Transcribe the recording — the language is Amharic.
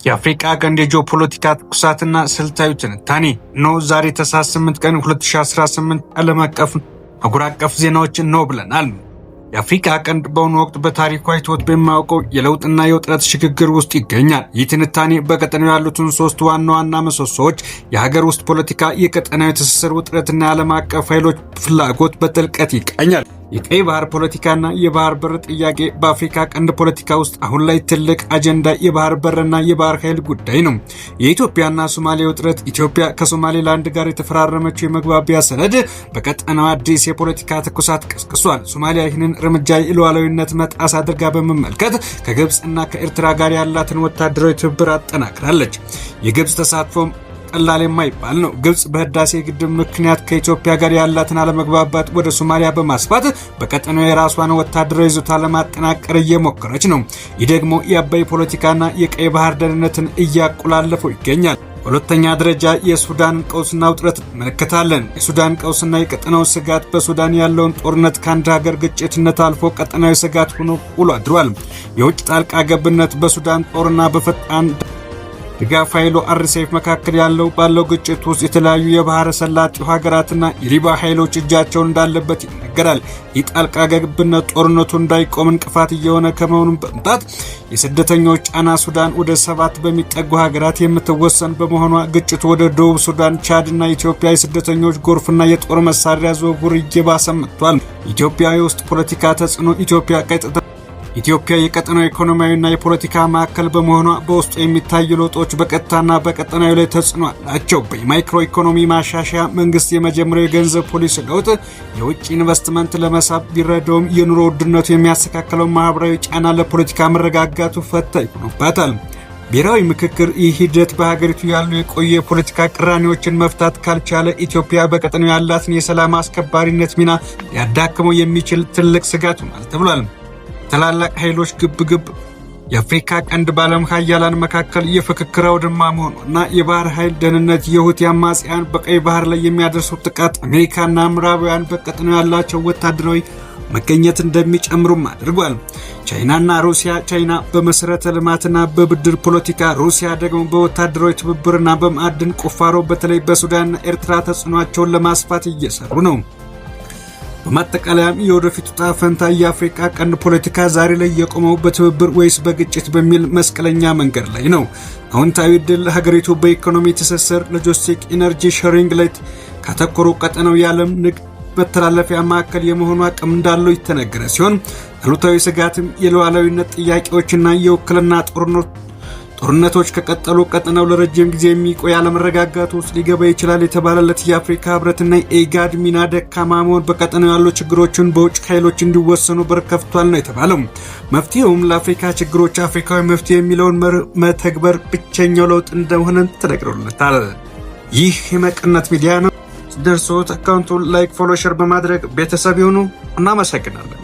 የአፍሪካ ቀንድ የጂኦፖለቲካ ትኩሳትና ስልታዊ ትንታኔ ነው። ዛሬ ታኅሳስ 8 ቀን 2018 ዓለም አቀፍ አህጉር አቀፍ ዜናዎችን ነው ብለናል። የአፍሪካ ቀንድ በአሁኑ ወቅት በታሪኩ አይቶት በማያውቀው የለውጥና የውጥረት ሽግግር ውስጥ ይገኛል። ይህ ትንታኔ በቀጠናው ያሉትን ሶስት ዋና ዋና ምሰሶዎች የሀገር ውስጥ ፖለቲካ፣ የቀጠናዊ ትስስር ውጥረትና የዓለም አቀፍ ኃይሎች ፍላጎት በጥልቀት ይቃኛል። የቀይ ባህር ፖለቲካና የባህር በር ጥያቄ በአፍሪካ ቀንድ ፖለቲካ ውስጥ አሁን ላይ ትልቅ አጀንዳ የባህር በርና የባህር ኃይል ጉዳይ ነው። የኢትዮጵያና ሶማሌ ውጥረት፣ ኢትዮጵያ ከሶማሌላንድ ጋር የተፈራረመችው የመግባቢያ ሰነድ በቀጠናው አዲስ የፖለቲካ ትኩሳት ቀስቅሷል። ሶማሊያ ይህንን እርምጃ የሉዓላዊነት መጣስ አድርጋ በመመልከት ከግብፅና ከኤርትራ ጋር ያላትን ወታደራዊ ትብብር አጠናክራለች። የግብፅ ተሳትፎም ቀላል የማይባል ነው። ግብፅ በህዳሴ ግድብ ምክንያት ከኢትዮጵያ ጋር ያላትን አለመግባባት ወደ ሶማሊያ በማስፋት በቀጠናው የራሷን ወታደራዊ ይዞታ ለማጠናከር እየሞከረች ነው። ይህ ደግሞ የአባይ ፖለቲካና የቀይ ባህር ደህንነትን እያቆላለፈው ይገኛል። በሁለተኛ ደረጃ የሱዳን ቀውስና ውጥረት እንመለከታለን። የሱዳን ቀውስና የቀጠናው ስጋት በሱዳን ያለውን ጦርነት ከአንድ ሀገር ግጭትነት አልፎ ቀጠናዊ ስጋት ሆኖ ውሎ አድሯል። የውጭ ጣልቃ ገብነት በሱዳን ጦርና በፈጣን ድጋፍ ኃይሉ አርሴፍ መካከል ባለው ግጭት ውስጥ የተለያዩ የባህረ ሰላጤው ሀገራትና የሊባ ኃይሎች እጃቸውን እንዳለበት ይነገራል። ይህ ጣልቃ ገብነት ጦርነቱ እንዳይቆም እንቅፋት እየሆነ ከመሆኑም በመምጣት የስደተኞች ጫና ሱዳን ወደ 7 በሚጠጉ ሀገራት የምትወሰን በመሆኗ ግጭቱ ወደ ደቡብ ሱዳን፣ ቻድና ኢትዮጵያ የስደተኞች ጎርፍና የጦር መሳሪያ ዝውውር እየባሰ መጥቷል። ኢትዮጵያ የውስጥ ፖለቲካ ተጽዕኖ ኢትዮጵያ የቀጠናው ኢኮኖሚያዊና የፖለቲካ ማዕከል በመሆኗ በውስጡ የሚታዩ ለውጦች በቀጥታና በቀጠናዊ ላይ ተጽዕኖ አላቸው። በማይክሮ ኢኮኖሚ ማሻሻያ መንግስት የመጀመሪያው የገንዘብ ፖሊሲ ለውጥ የውጭ ኢንቨስትመንት ለመሳብ ቢረዳውም የኑሮ ውድነቱ የሚያስተካክለው ማህበራዊ ጫና ለፖለቲካ መረጋጋቱ ፈታኝ ሆኖባታል። ብሔራዊ ምክክር ይህ ሂደት በሀገሪቱ ያሉ የቆዩ የፖለቲካ ቅራኔዎችን መፍታት ካልቻለ ኢትዮጵያ በቀጠናው ያላትን የሰላም አስከባሪነት ሚና ሊያዳክመው የሚችል ትልቅ ስጋት ሆኗል ተብሏል። ታላላቅ ኃይሎች ግብግብ የአፍሪካ ቀንድ በዓለም ሀያላን መካከል የፍክክር አውድማ መሆኑና የባህር ኃይል ደህንነት የሁቲ አማጽያን በቀይ ባህር ላይ የሚያደርሱት ጥቃት አሜሪካና ምዕራባውያን በቀጠናው ያላቸው ወታደራዊ መገኘት እንደሚጨምሩም አድርጓል። ቻይና በመሰረተ ልማትና በብድር ፖለቲካ፣ ሩሲያ ደግሞ በወታደራዊ ትብብርና በማዕድን ቁፋሮ በተለይ በሱዳንና ኤርትራ ተጽዕኖአቸውን ለማስፋት እየሰሩ ነው። በማጠቃለያም የወደፊቱ ዕጣ ፈንታ የአፍሪካ ቀንድ ፖለቲካ ዛሬ ላይ የቆመው በትብብር ወይስ በግጭት በሚል መስቀለኛ መንገድ ላይ ነው። አዎንታዊ ድል ሀገሪቱ በኢኮኖሚ ትስስር፣ ሎጂስቲክ፣ ኢነርጂ ሼሪንግ ላይ ካተኮሩ ቀጠናው የዓለም ንግድ መተላለፊያ ማዕከል የመሆኑ አቅም እንዳለው የተነገረ ሲሆን አሉታዊ ስጋትም የሉዓላዊነት ጥያቄዎችና የውክልና ጦርነቶች ከቀጠሉ ቀጠናው ለረጅም ጊዜ የሚቆይ አለመረጋጋት ውስጥ ሊገባ ይችላል የተባለለት የአፍሪካ ህብረትና የኢጋድ ሚና ደካማ መሆን በቀጠናው ያሉ ችግሮችን በውጭ ኃይሎች እንዲወሰኑ በር ከፍቷል ነው የተባለው። መፍትሄውም ለአፍሪካ ችግሮች አፍሪካዊ መፍትሄ የሚለውን መተግበር ብቸኛው ለውጥ እንደሆነ ተነግሮለታል። ይህ የመቀነት ሚዲያ ነው። ደርሶት አካውንቱን ላይክ፣ ፎሎ፣ ሼር በማድረግ ቤተሰብ ይሁኑ። እናመሰግናለን።